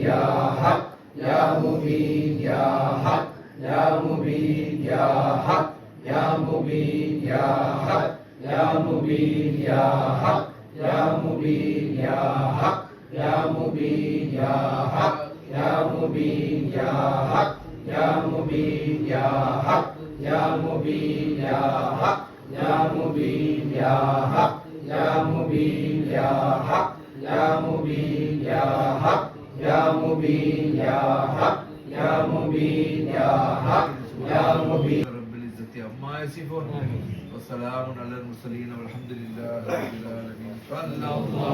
Ya Haq, Ya Mubin, Ya Haq, Ya Mubin, Ya Haq, Ya Mubin, Ya Haq, Ya Mubin, Ya Haq, Ya Mubin, Ya Haq, Ya Mubin, Ya Haq, Ya Mubin, Ya Haq, Ya Mubin, Ya Haq, Ya Mubin, Ya Haq, Ya Mubin, Ya Haq, Ya Mubin, Ya Haq, Ya Mubin, Ya Haq, Ya Mubin, Ya Haq, Ya Mubin, Ya Haq, Ya Mubin. Rabbil izzati amma yasifun wa salamun alal mursalin walhamdulillahi rabbil alamin. Sallallahu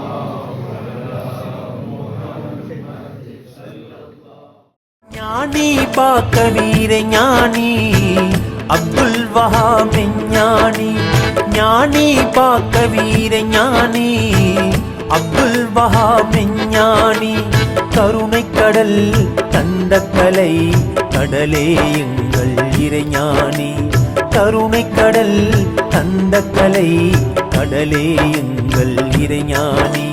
ஞானி பாக்க வீர ஞானி அப்துல் வஹாப் ஞானி ஞானி பாக்க வீர ஞானி அப்துல் வஹாப் ஞானி கருணை கடல் தந்த கலை கடலே எங்கள் இறைஞானி கருணை கடல் தந்த கலை கடலே எங்கள் இறைஞானி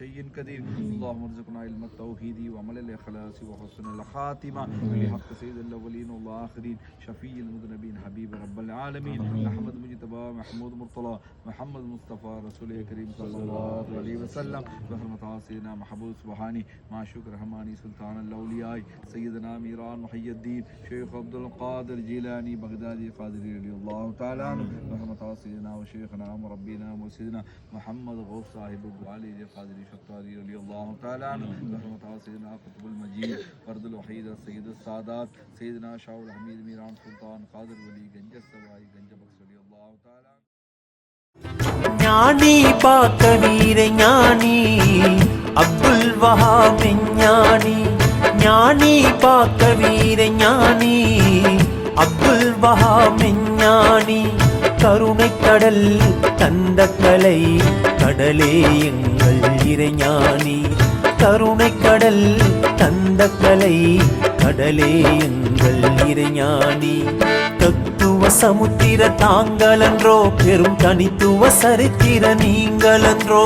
شيء كثير اللهم ارزقنا علم التوحيد وعمل الاخلاص وحسن الخاتمه بحق سيد الاولين والاخرين شفيع المذنبين حبيب رب العالمين احمد مجتبى محمود مرتضى محمد مصطفى رسول كريم صلى الله عليه وسلم بحرمة سيدنا محبوب سبحاني معشوق رحماني سلطان الاولياء سيدنا ميران محي الدين شيخ عبد القادر جيلاني بغدادي قادري رضي الله تعالى عنه بحرمة سيدنا وشيخنا مربينا وسيدنا محمد غوث صاحب علي قادري شطاري رضي الله تعالى عنه بحرمة سيدنا قطب المجيد فرد الوحيد سيد السادات سيدنا شاول حميد ميران سلطان قادر ولي گنج السوائی گنج بخش رضي الله تعالى عنه ஞானி பாக்க வீர ஞானி அப்துல் வஹாப் ஞானி ஞானி பாக்க வீர ஞானி அப்துல் வஹாப் ஞானி கருணை கடல் தந்த கலை கடலே எங்கள் இறைஞானி கருணை கடல் தந்த கலை கடலே எங்கள் இறைஞானி தத்துவ சமுத்திர தாங்களன்றோ பெரும் தனித்துவ சரித்திர நீங்களன்றோ